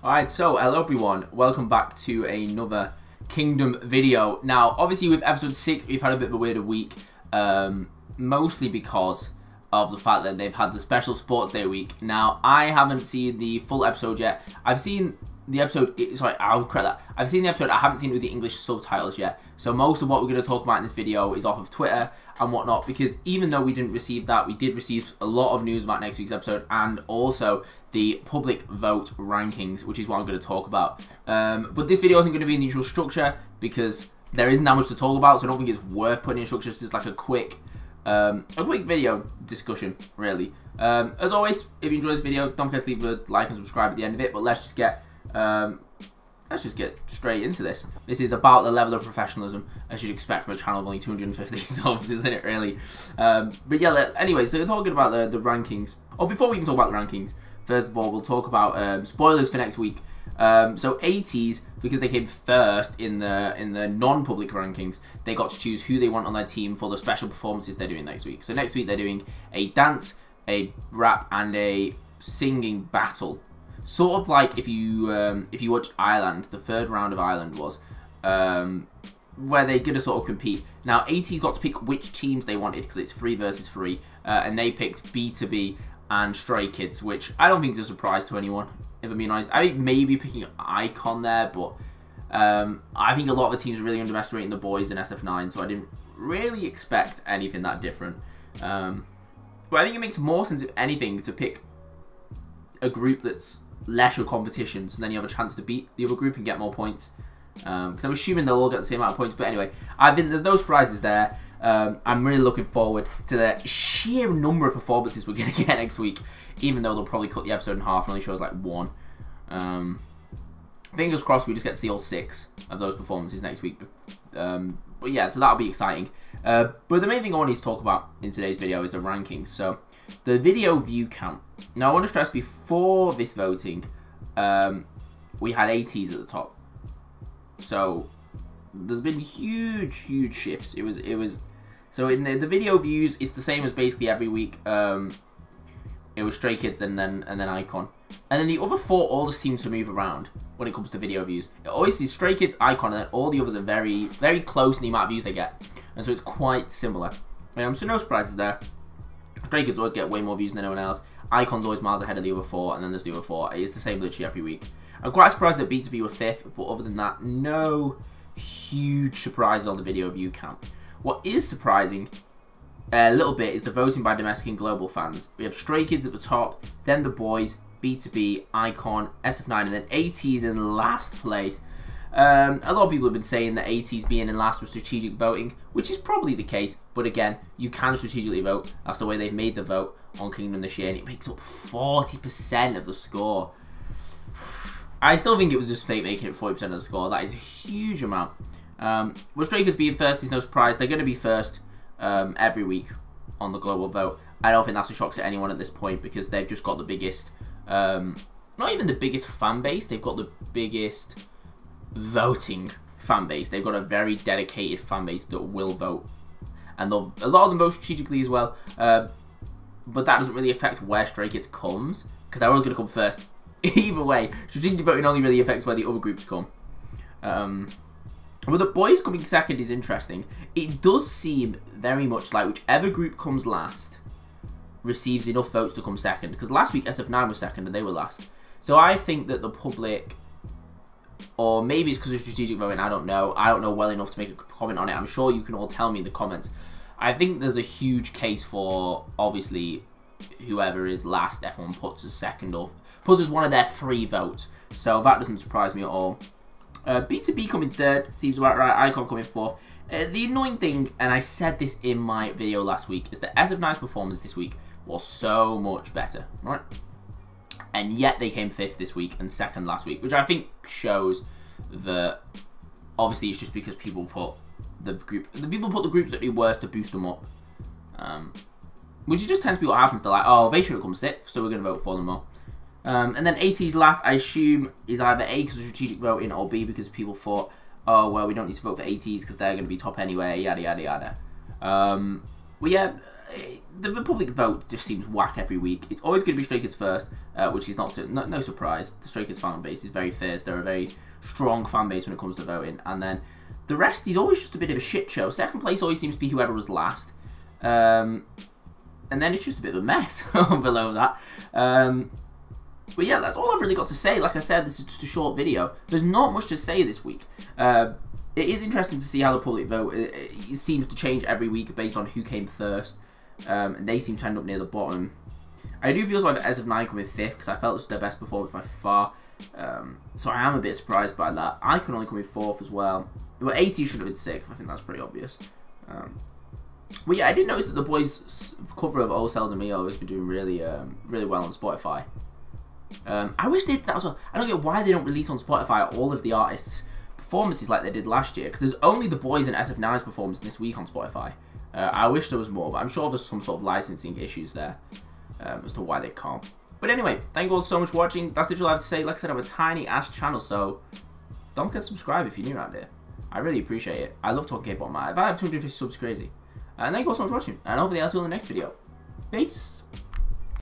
Alright, so hello everyone, welcome back to another Kingdom video. Now, obviously with episode 6, we've had a bit of a weirder week, mostly because of the fact that they've had the special sports day week. Now, I haven't seen the full episode yet. I've seen the episode, sorry, I'll correct that. I've seen the episode, I haven't seen it with the English subtitles yet. So most of what we're going to talk about in this video is off of Twitter and whatnot, because even though we didn't receive that, we did receive a lot of news about next week's episode and also the public vote rankings, which is what I'm going to talk about. But this video isn't going to be in the usual structure because there isn't that much to talk about, so I don't think it's worth putting in structure. It's just like a quick video discussion, really. As always, if you enjoy this video, don't forget to leave a like and subscribe at the end of it. But let's just get straight into this. This is about the level of professionalism as you'd expect from a channel of only 250 subs, isn't it, really? But yeah, anyway, so we're talking about the rankings. Oh, before we even talk about the rankings, first of all, we'll talk about spoilers for next week. So ATEEZ, because they came first in the non-public rankings, they got to choose who they want on their team for the special performances they're doing next week. So next week they're doing a dance, a rap, and a singing battle. Sort of like if you watched Ireland, the third round of Ireland was where they're gonna sort of compete. Now ATEEZ got to pick which teams they wanted because it's 3 versus 3, and they picked BTOB and Stray Kids, which I don't think is a surprise to anyone, if I'm being honest. I think maybe picking iKON there, but I think a lot of the teams are really underestimating the BOYZ and SF9, so I didn't really expect anything that different. But I think it makes more sense, if anything, to pick a group that's lesser competition, so then you have a chance to beat the other group and get more points. Because I'm assuming they'll all get the same amount of points, but anyway, there's no surprises there. I'm really looking forward to the sheer number of performances we're going to get next week, even though they'll probably cut the episode in half and only show us like 1. Fingers crossed we just get to see all 6 of those performances next week. But yeah, so that'll be exciting. But the main thing I wanted to talk about in today's video is the rankings. So, the video view count. Now, I want to stress, before this voting, we had ATEEZ at the top. So, there's been huge shifts. It was so in the video views, it's the same as basically every week. It was Stray Kids and then iKON, and then the other 4 all just seem to move around when it comes to video views. It always sees Stray Kids, iKON, and then all the others are very close in the amount of views they get, and so it's quite similar. So no surprises there. Stray Kids always get way more views than anyone else. iKON's always miles ahead of the other 4, and then there's the other 4. It's the same literally every week. I'm quite surprised that BTOB were 5th, but other than that, no huge surprises on the video view count. What is surprising a little bit is the voting by domestic and global fans. We have Stray Kids at the top, then the BOYZ, BTOB, iKON, SF9, and then ATEEZ in last place. A lot of people have been saying that ATEEZ being in last was strategic voting, which is probably the case, but again, you can strategically vote. That's the way they've made the vote on Kingdom this year, and it makes up 40% of the score. I still think it was just fate making it 40% of the score. That is a huge amount. With Stray Kids being first is no surprise. They're going to be first every week on the global vote. I don't think that's a shock to anyone at this point because they've just got the biggest, not even the biggest fan base, they've got the biggest voting fan base. They've got a very dedicated fan base that will vote. And a lot of them vote strategically as well. But that doesn't really affect where Stray Kids comes, because they're always going to come first. Either way, strategic voting only really affects where the other groups come. Well, the BOYZ coming second is interesting. It does seem very much like whichever group comes last receives enough votes to come second. Because last week SF9 was second and they were last. So I think that the public, or maybe it's because of strategic voting, I don't know. I don't know well enough to make a comment on it. I'm sure you can all tell me in the comments. I think there's a huge case for, obviously, whoever is last, everyone puts as second or puts as one of their 3 votes. So that doesn't surprise me at all. BTOB coming 3rd, seems about right. iKON coming 4th. The annoying thing, and I said this in my video last week, is that SF9's performance this week was so much better, right? And yet they came 5th this week and 2nd last week, which I think shows that obviously it's just because people put the groups that do worse to boost them up, which just tends to be what happens. They're like, oh, they should have come 6th, so we're going to vote for them more. And then ATEEZ last, I assume, is either A because of strategic voting or B because people thought, oh, well, we don't need to vote for ATEEZ because they're going to be top anyway, yada, yada, yada. Well, yeah, the public vote just seems whack every week. It's always going to be Stray Kids first, which is no surprise. The Stray Kids fan base is very fierce. They're a very strong fan base when it comes to voting. And then the rest is always just a bit of a shit show. Second place always seems to be whoever was last. And then it's just a bit of a mess below that. But yeah, that's all I've really got to say. Like I said, this is just a short video. There's not much to say this week. It is interesting to see how the public vote it seems to change every week based on who came first. And they seem to end up near the bottom. I do feel like as of 9 come in 5th because I felt this was their best performance by far. So I am a bit surprised by that. iKON only come in 4th as well. Well, ATEEZ should have been 6th. I think that's pretty obvious. Well, yeah, I did notice that the BOYZ cover of Oh Seldom Mio has been doing really well on Spotify. I wish they did that as well. I don't get why they don't release on Spotify all of the artists' performances like they did last year, because there's only the BOYZ and SF9's performance this week on Spotify. I wish there was more, but I'm sure there's some sort of licensing issues there as to why they can't. But anyway, thank you all so much for watching. That's literally all I have to say. Like I said, I have a tiny ass channel, so don't forget to subscribe if you're new around here. I really appreciate it. I love talking K-pop, man. If I have 250 subs, crazy. And thank you all so much for watching, and hopefully I'll see you in the next video. Peace!